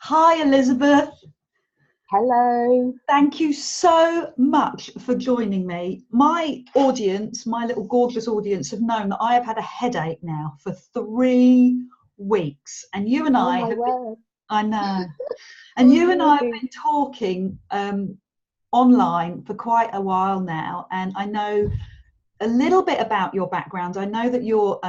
Hi, Elizabeth. Hello. Thank you so much for joining me. My audience, my little gorgeous audience, have known that I have had a headache now for 3 weeks. And you and Oh I my have been, word. I know, and Oh you and dear I have me. been talking online for quite a while now. And I know a little bit about your background. I know that you're,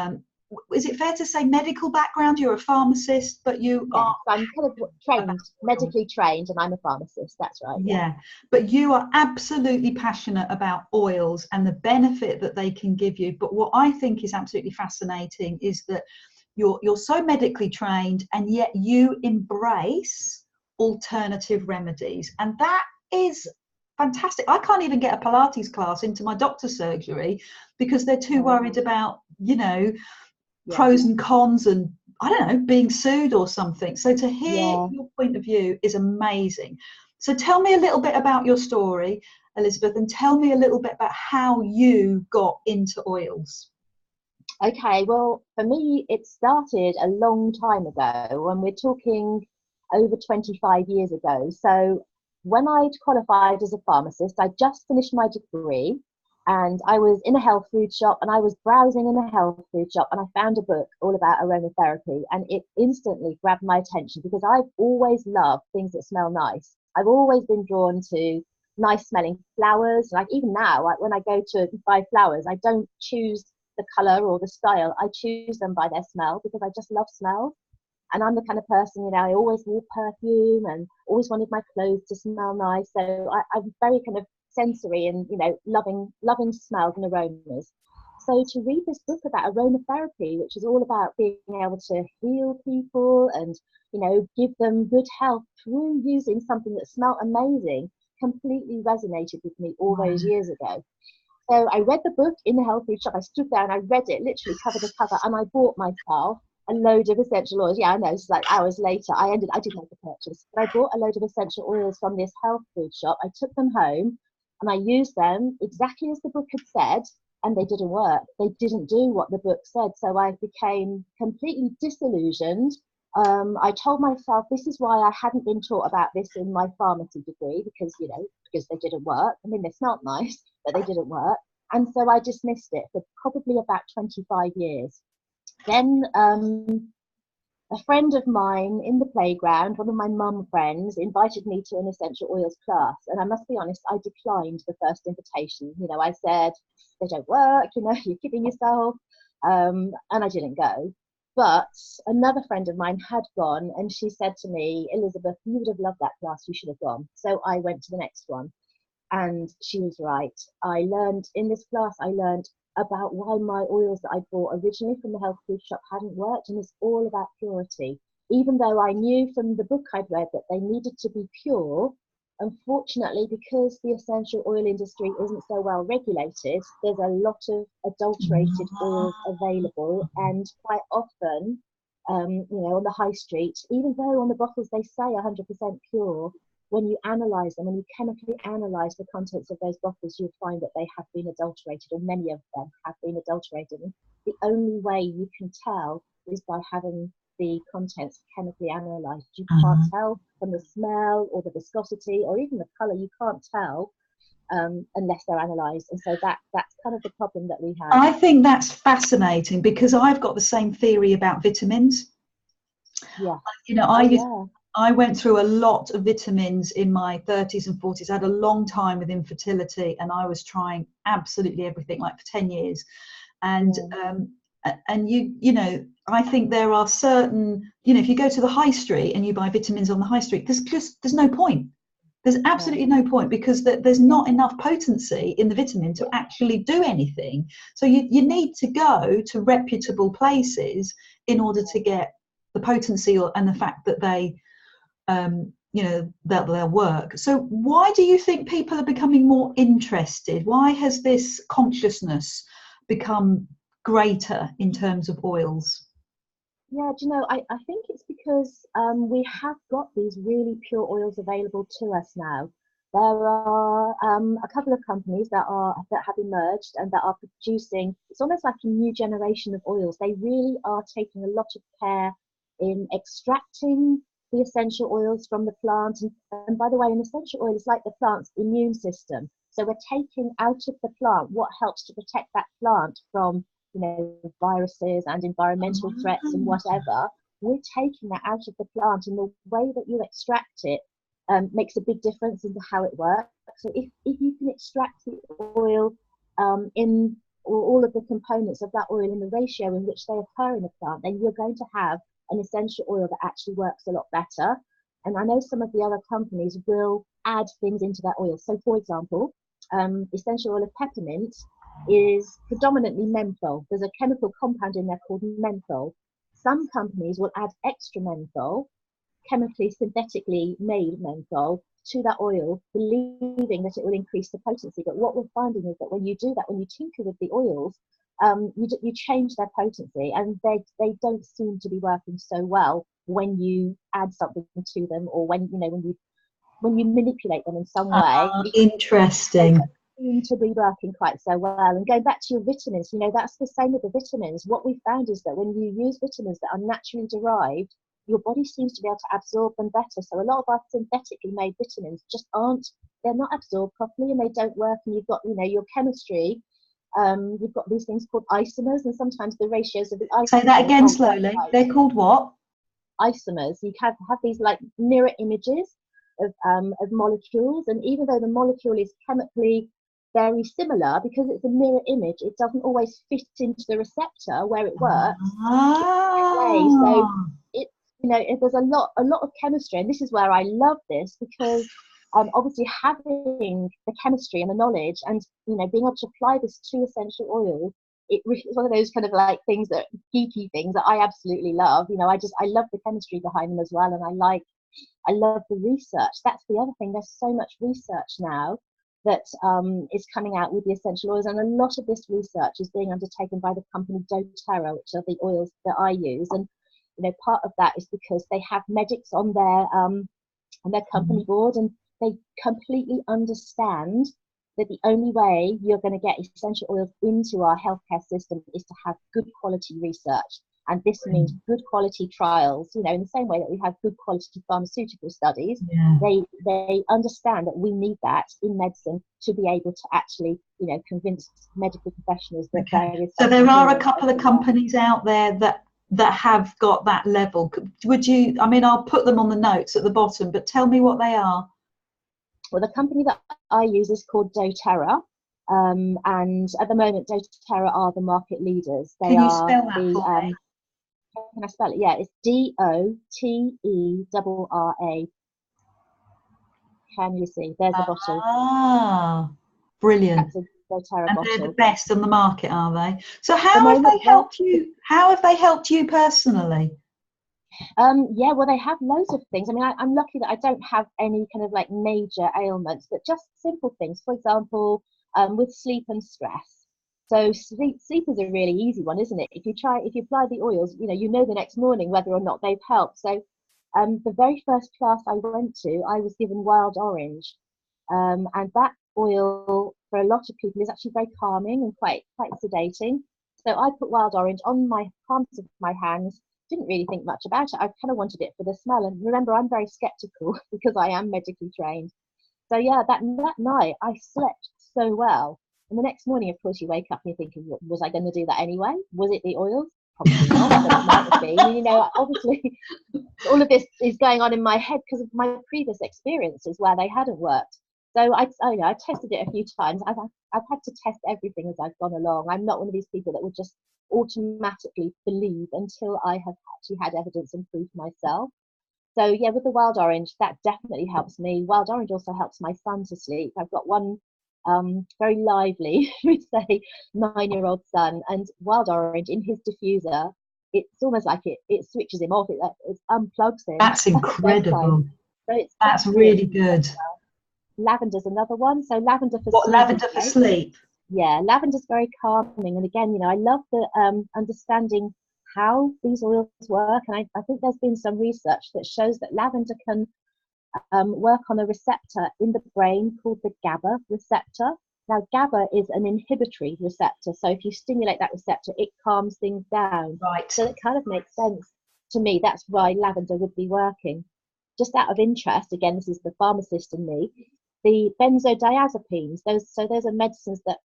is it fair to say medical background? You're a pharmacist, but you are Yes, I'm kind of about trained, oils. medically trained, and I'm a pharmacist. That's right. Yeah. Yeah, but you are absolutely passionate about oils and the benefit that they can give you. But what I think is absolutely fascinating is that you're so medically trained and yet you embrace alternative remedies. And that is fantastic. I can't even get a Pilates class into my doctor's surgery because they're too Oh, worried about, yeah. pros and cons and I don't know, being sued or something. So to hear Yeah. your point of view is amazing. So tell me a little bit about your story, Elizabeth, and tell me a little bit about how you got into oils. Okay. Well, for me, it started a long time ago, and we're talking over 25 years ago. So when I'd qualified as a pharmacist, I just finished my degree. And I was in a health food shop and I was browsing in a health food shop and I found a book all about aromatherapy and it instantly grabbed my attention because I've always loved things that smell nice. I've always been drawn to nice smelling flowers. Like even now, like when I go to buy flowers, I don't choose the color or the style. I choose them by their smell because I just love smells. And I'm the kind of person, I always wore perfume and always wanted my clothes to smell nice. So I'm very kind of sensory and, loving smells and aromas. So to read this book about aromatherapy, which is all about being able to heal people and, give them good health through using something that smelled amazing, completely resonated with me all those Wow. years ago. So I read the book in the health food shop. I stood there and I read it literally cover to cover, and I bought myself a load of essential oils. Yeah, I know. It's like hours later, I did make a purchase, but I bought a load of essential oils from this health food shop. I took them home and I used them exactly as the book had said, and they didn't work. They didn't do what the book said. So I became completely disillusioned. I told myself this is why I hadn't been taught about this in my pharmacy degree because they didn't work. I mean, they smelled nice, but they didn't work. And so I dismissed it for probably about 25 years. Then a friend of mine in the playground, one of my mum friends, invited me to an essential oils class. And I must be honest, I declined the first invitation. I said, they don't work, you're kidding yourself. And I didn't go. But another friend of mine had gone and she said to me, Elizabeth, you would have loved that class, you should have gone. So I went to the next one. And she was right. I learned about why my oils that I bought originally from the health food shop hadn't worked. And it's all about purity. Even though I knew from the book I'd read that they needed to be pure, unfortunately, because the essential oil industry isn't so well regulated, there's a lot of adulterated oils available. And quite often, on the high street, even though on the bottles they say 100% pure, when you analyze them, when you chemically analyze the contents of those bottles, you'll find that they have been adulterated, or many of them have been adulterated. And the only way you can tell is by having the contents chemically analyzed. You can't Uh, tell from the smell or the viscosity or even the color. You can't tell unless they're analyzed. And so that's kind of the problem that we have. I think that's fascinating because I've got the same theory about vitamins. Yeah. You know, I Oh, used yeah. I went through a lot of vitamins in my 30s and 40s. I had a long time with infertility and I was trying absolutely everything like for 10 years. And Yeah. I think there are certain, if you go to the high street and you buy vitamins on the high street, there's no point. There's No. absolutely no point because there's Yeah. not enough potency in the vitamin to Yeah. actually do anything. So you need to go to reputable places in order to get the potency and the fact that that they'll work. So why do you think people are becoming more interested? Why has this consciousness become greater in terms of oils? Yeah, do you know, I think it's because we have got these really pure oils available to us now. There are a couple of companies that have emerged and that are producing. It's almost like a new generation of oils. They really are taking a lot of care in extracting the essential oils from the plant. And by the way, an essential oil is like the plant's immune system. So we're taking out of the plant what helps to protect that plant from, you know, viruses and environmental threats and whatever. We're taking that out of the plant, and the way that you extract it makes a big difference into how it works. So if you can extract the oil in all of the components of that oil in the ratio in which they occur in the plant, then you're going to have an essential oil that actually works a lot better. And I know some of the other companies will add things into that oil. So for example, essential oil of peppermint is predominantly menthol. There's a chemical compound in there called menthol. Some companies will add extra menthol, chemically synthetically made menthol, to that oil, believing that it will increase the potency. But what we're finding is that when you do that, when you tinker with the oils, you change their potency, and they don't seem to be working so well when you add something to them, or when you manipulate them in some way. Interesting. They seem to be working quite so well. And going back to your vitamins, you know, that's the same with the vitamins. What we found is that when you use vitamins that are naturally derived, your body seems to be able to absorb them better. So a lot of our synthetically made vitamins just they're not absorbed properly, and they don't work. And you've got, you know, your chemistry, you've got these things called isomers, and sometimes the ratios of the isomers. Say that again slowly. They're called what? Isomers. You have these like mirror images of molecules, and even though the molecule is chemically very similar, because it's a mirror image, it doesn't always fit into the receptor where it works. So it's, you know, there's a lot of chemistry, and this is where I love this, because obviously having the chemistry and the knowledge, and, you know, being able to apply this to essential oils, it's one of those kind of like things, that geeky things that I absolutely love. You know, I love the chemistry behind them as well, and I love the research. That's the other thing. There's so much research now that is coming out with the essential oils, and a lot of this research is being undertaken by the company doTERRA, which are the oils that I use. And, you know, part of that is because they have medics on their company board, and they completely understand that the only way you're going to get essential oils into our healthcare system is to have good quality research. And this means good quality trials, you know, in the same way that we have good quality pharmaceutical studies. They understand that we need that in medicine to be able to actually, you know, convince medical professionals that there is. So there are a couple of companies out there that have got that level. Would you, I mean, I'll put them on the notes at the bottom, but tell me what they are. Well, the company that I use is called doTERRA. And at the moment, doTERRA are the market leaders. They Can you spell that for me? Can I spell it? Yeah, it's DOTERRA. Can you see? There's the bottle. Ah, brilliant. That's a doTERRA and bottle. they're the best on the market, are they? So how have they helped you? How have they helped you personally? Yeah, well, they have loads of things. I mean, I'm lucky that I don't have any kind of like major ailments, but just simple things. For example, with sleep and stress. So sleep is a really easy one, isn't it? If you apply the oils, you know the next morning whether or not they've helped. So the very first class I went to, I was given wild orange, and that oil for a lot of people is actually very calming and quite sedating. So I put wild orange on my palms of my hands. Didn't really think much about it. I kind of wanted it for the smell. And remember, I'm very skeptical because I am medically trained. So yeah, that night I slept so well. And the next morning, of course, you wake up and you're thinking, was I going to do that anyway? Was it the oils? Probably not, but it might have been. You know, obviously, all of this is going on in my head because of my previous experiences where they hadn't worked. So I tested it a few times. I've had to test everything as I've gone along. I'm not one of these people that would just automatically believe until I have actually had evidence and proof myself. So yeah, with the wild orange, that definitely helps me. Wild orange also helps my son to sleep. I've got one very lively, we say, 9-year-old son, and wild orange in his diffuser, it's almost like it switches him off. It unplugs him. That's incredible. So that's really good. Lavender's another one. So lavender for sleep. What, lavender for sleep? Yeah, lavender's very calming. And again, I love the understanding how these oils work. And I think there's been some research that shows that lavender can work on a receptor in the brain called the GABA receptor. Now, GABA is an inhibitory receptor. So if you stimulate that receptor, it calms things down. Right. So it kind of makes sense to me. That's why lavender would be working. just out of interest, again, this is the pharmacist in me, the benzodiazepines, those are medicines that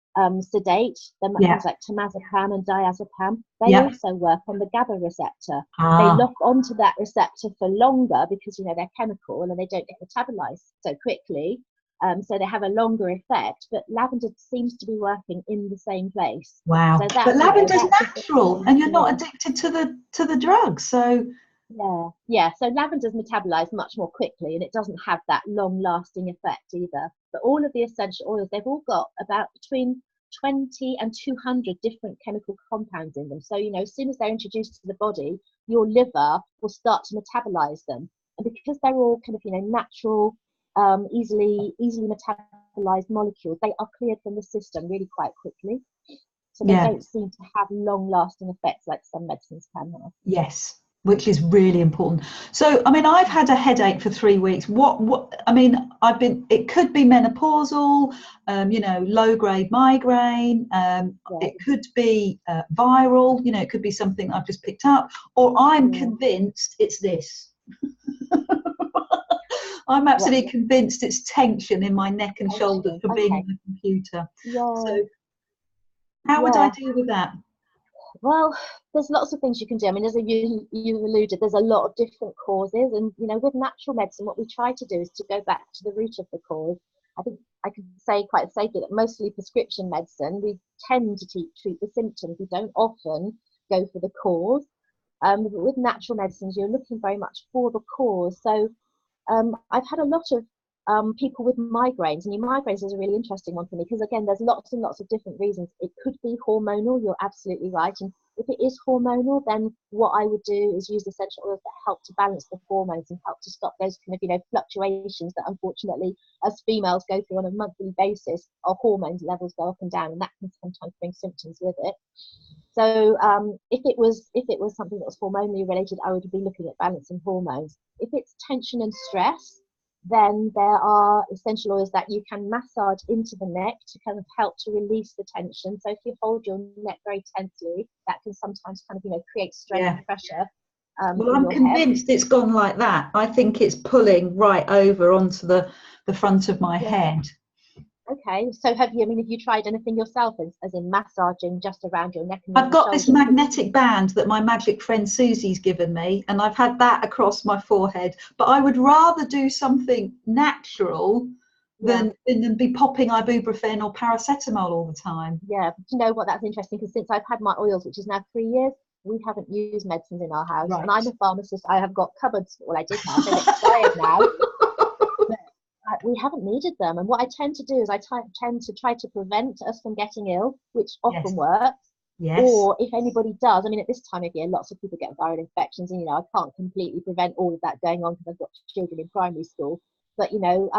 sedate, things like temazepam and diazepam, they also work on the GABA receptor. They lock onto that receptor for longer because, you know, they're chemical and they don't get metabolized so quickly. So they have a longer effect, but lavender seems to be working in the same place. Wow. So that, but lavender's natural and you're not addicted to the drugs. So yeah. So lavender's metabolized much more quickly and it doesn't have that long lasting effect either. But all of the essential oils, they've all got about between 20 and 200 different chemical compounds in them. So, you know, as soon as they're introduced to the body, your liver will start to metabolize them. And because they're all kind of, you know, natural, easily metabolized molecules, they are cleared from the system really quite quickly. So they don't seem to have long lasting effects like some medicines can have. Yes, which is really important. So, I mean, I've had a headache for 3 weeks. It could be menopausal, you know, low grade migraine. It could be viral, you know, it could be something I've just picked up, or I'm convinced it's this. I'm absolutely convinced it's tension in my neck and shoulders from being on the computer. So how would I deal with that? Well, there's lots of things you can do. I mean, as you alluded, there's a lot of different causes. And, you know, with natural medicine, what we try to do is to go back to the root of the cause. I think I could say quite safely that mostly prescription medicine, we tend to treat the symptoms. We don't often go for the cause. But with natural medicines, you're looking very much for the cause. So I've had a lot of people with migraines, and your migraines is a really interesting one for me because, again, there's lots and lots of different reasons. It could be hormonal, you're absolutely right. And if it is hormonal, then what I would do is use essential oils that help to balance the hormones and help to stop those kind of, you know, fluctuations that unfortunately as females go through on a monthly basis. Our hormones levels go up and down, and that can sometimes bring symptoms with it. So if it was something that was hormonally related, I would be looking at balancing hormones. If it's tension and stress, then there are essential oils that you can massage into the neck to kind of help to release the tension. So if you hold your neck very tensely, that can sometimes kind of, you know, create strain and pressure. Well, I'm convinced it's gone like that. I think it's pulling right over onto the front of my head. Okay, so have you tried anything yourself, as in massaging just around your neck and I've got this magnetic band that my magic friend Susie's given me, and I've had that across my forehead. But I would rather do something natural than be popping ibuprofen or paracetamol all the time. Yeah, but you know what? That's interesting because since I've had my oils, which is now 3 years, we haven't used medicines in our house. Right. And I'm a pharmacist. I have got cupboards. Well, I did have. They're expired now. We haven't needed them, and what I tend to do is I tend to try to prevent us from getting ill, which often works. Or if anybody does, I mean, at this time of year, lots of people get viral infections, and, you know, I can't completely prevent all of that going on because I've got children in primary school. But, you know,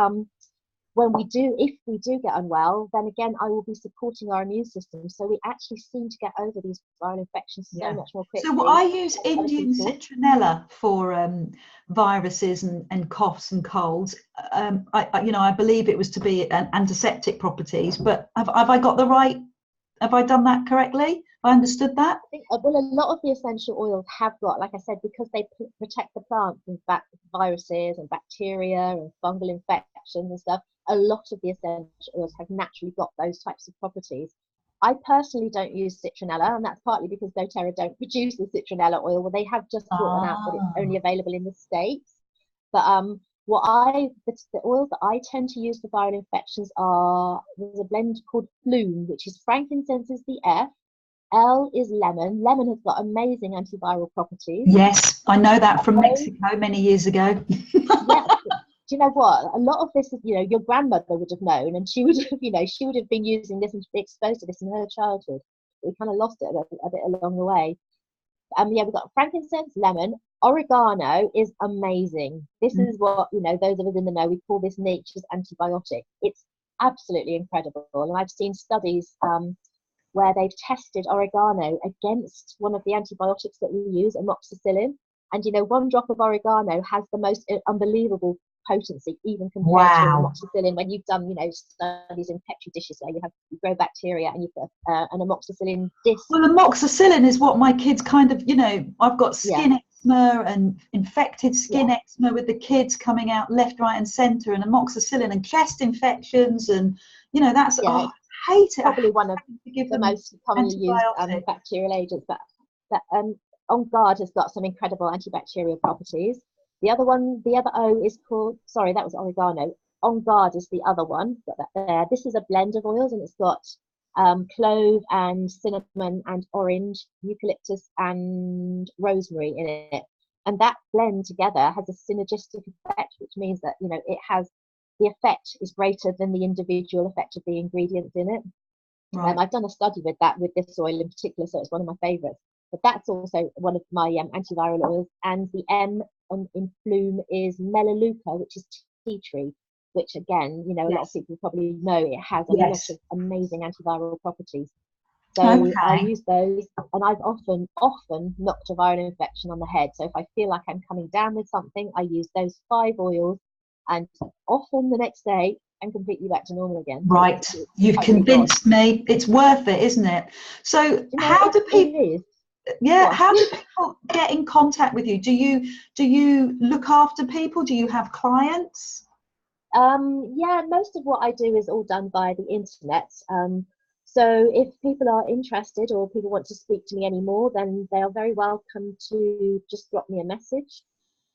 if we do get unwell, then again, I will be supporting our immune system. So we actually seem to get over these viral infections so much more quickly. So I use Indian citronella for viruses and coughs and colds. I believe it was to be an antiseptic properties, but have I got the right? Have I done that correctly? I understood that. I think, well, a lot of the essential oils have got, like I said, because they protect the plant from viruses and bacteria and fungal infections and stuff. A lot of the essential oils have naturally got those types of properties. I personally don't use citronella, and that's partly because doTERRA don't produce the citronella oil. Well, they have just brought one out, but it's only available in the States. But the oils that I tend to use for viral infections there's a blend called Flume, which is frankincense is the F, L is lemon. Lemon has got amazing antiviral properties. Yes, I know that from Mexico many years ago. Do you know what? A lot of this is, you know, your grandmother would have known, and she would have, you know, she would have been using this and exposed to this in her childhood. We kind of lost it a bit along the way. We've got frankincense, lemon, oregano is amazing. This is what, you know, those of us in the know, we call this nature's antibiotic. It's absolutely incredible, and I've seen studies where they've tested oregano against one of the antibiotics that we use, amoxicillin. And, you know, 1 drop of oregano has the most unbelievable potency, even compared to amoxicillin. When you've done, you know, studies in petri dishes where you grow bacteria and you've got an amoxicillin disc. Well, amoxicillin is what my kids kind of, you know, I've got skin eczema and infected skin Yeah, eczema with the kids coming out left, right, and centre, and amoxicillin and chest infections, and that's yeah, I hate it. I probably hate one of having to give the them most commonly used antibiotics. bacterial agents. But On Guard has got some incredible antibacterial properties. The other one, the other O is called, sorry, that was oregano. On Guard is the other one. Got that there. This is a blend of oils, and it's got clove and cinnamon and orange, eucalyptus and rosemary in it. And that blend together has a synergistic effect, which means that it has the effect is greater than the individual effect of the ingredients in it. Right. I've done a study with that, with this oil in particular, so it's one of my favourites. But that's also one of my antiviral oils. And the M in Flume is Melaleuca, which is tea tree, which again, a lot of Yes. people probably know it has a lot Yes. of amazing antiviral properties. So I Okay. use those, and I've often knocked a viral infection on the head. So if I feel like I'm coming down with something, I use those 5 oils, and often the next day I'm completely back to normal again. Right. It's You've totally gone. convinced me. It's worth it, isn't it? So how do It people is. yeah, What? how do people get in contact with you? Do you look after people? Do you have clients? Yeah, most of what I do is all done via the internet. So if people are interested or people want to speak to me anymore, then they are very welcome to just drop me a message.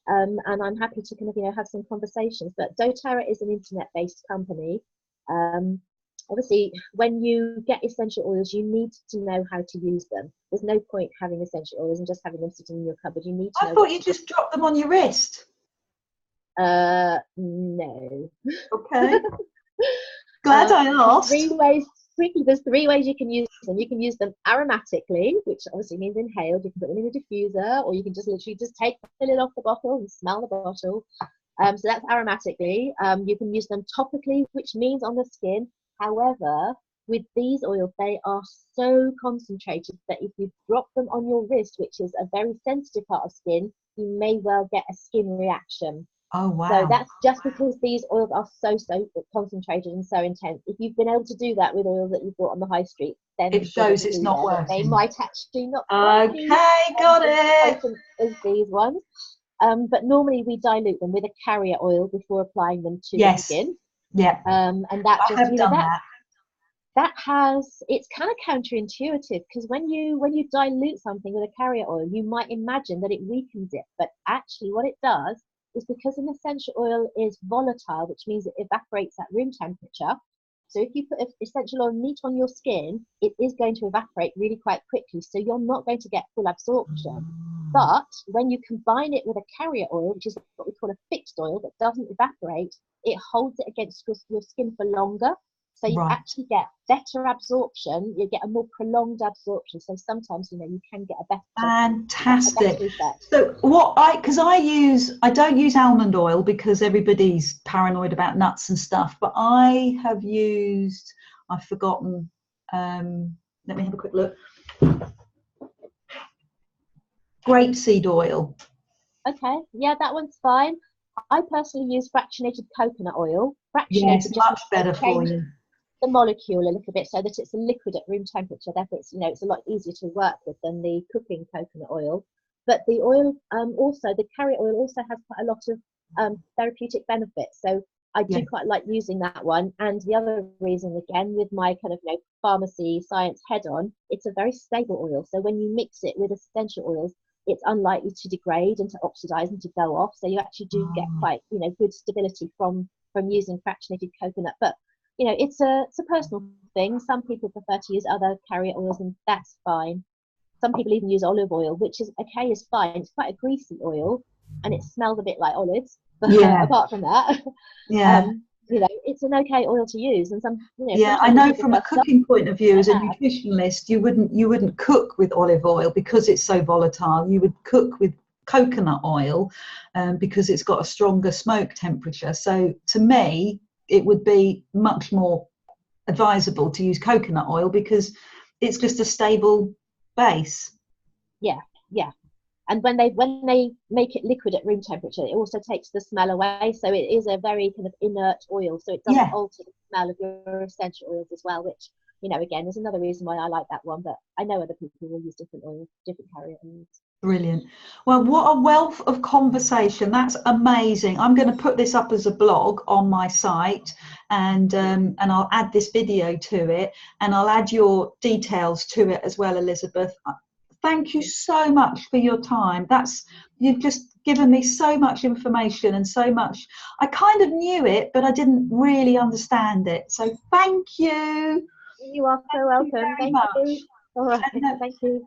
And I'm happy to kind of have some conversations. But doTERRA is an internet-based company. Um, Obviously, when you get essential oils, you need to know how to use them. There's no point having essential oils and just having them sitting in your cupboard. You need to I know thought what you to do. just dropped them on your wrist. No. Okay. Glad Um, I there's asked. 3 ways. Quickly, there's 3 ways you can use them. You can use them aromatically, which obviously means inhaled. You can put them in a diffuser, or you can just literally just take the lid off the bottle and smell the bottle. So that's aromatically. You can use them topically, which means on the skin. However, with these oils, they are so concentrated that if you drop them on your wrist, which is a very sensitive part of skin, you may well get a skin reaction. Oh So wow. that's just because these oils are so concentrated and so intense. If you've been able to do that with oils that you've bought on the high street, It then there's a shows it's clue not there that they working. might actually not quite be Okay, got as it. potent as these ones. But normally we dilute them with a carrier oil before applying them to the Yes. skin. Yeah, And that I just, have done that. that has, it's kind of counterintuitive, because when you dilute something with a carrier oil, you might imagine that it weakens it, but actually what it does is, because an essential oil is volatile, which means it evaporates at room temperature. So if you put essential oil neat on your skin, it is going to evaporate really quite quickly, so you're not going to get full absorption. But when you combine it with a carrier oil, which is what we call a fixed oil that doesn't evaporate, it holds it against your skin for longer. So you Right. actually get better absorption. You get a more prolonged absorption. So sometimes, you can get a Fantastic. better effect. So because I don't use almond oil because everybody's paranoid about nuts and stuff, but I have used, I've forgotten, let me have a quick look. Grapeseed oil. Okay, yeah, that one's fine. I personally use fractionated coconut oil. Yes, Fractionated just much means they better for change you. the molecule a little bit so that it's a liquid at room temperature. Therefore, it's a lot easier to work with than the cooking coconut oil. But the oil, also the carrier oil, also has quite a lot of therapeutic benefits. So I Yeah. do quite like using that one. And the other reason, again, with my kind of pharmacy science head on, it's a very stable oil. So when you mix it with essential oils, it's unlikely to degrade and to oxidize and to go off. So you actually do get quite good stability from using fractionated coconut. But it's a personal thing. Some people prefer to use other carrier oils, and that's fine. Some people even use olive oil, which is okay, is fine. It's quite a greasy oil, and it smells a bit like olives. But Yeah. apart from that, Yeah. it's an okay oil to use. And Yeah, I sometimes know people from a prefer some cooking point of view, as a have. nutritionalist, you wouldn't cook with olive oil because it's so volatile. You would cook with coconut oil because it's got a stronger smoke temperature. So to me, it would be much more advisable to use coconut oil because it's just a stable base. Yeah, yeah. And when they make it liquid at room temperature, it also takes the smell away. So it is a very kind of inert oil. So it doesn't Yeah. alter the smell of your essential oils as well, which, again, is another reason why I like that one. But I know other people will use different oils, different carrier oils. Brilliant. Well, what a wealth of conversation. That's amazing. I'm going to put this up as a blog on my site, and I'll add this video to it, and I'll add your details to it as well, Elizabeth. Thank you so much for your time. You've just given me so much information and so much. I kind of knew it, but I didn't really understand it. So thank you. You are so welcome. Very Thank much. you. All right. And, Thank you.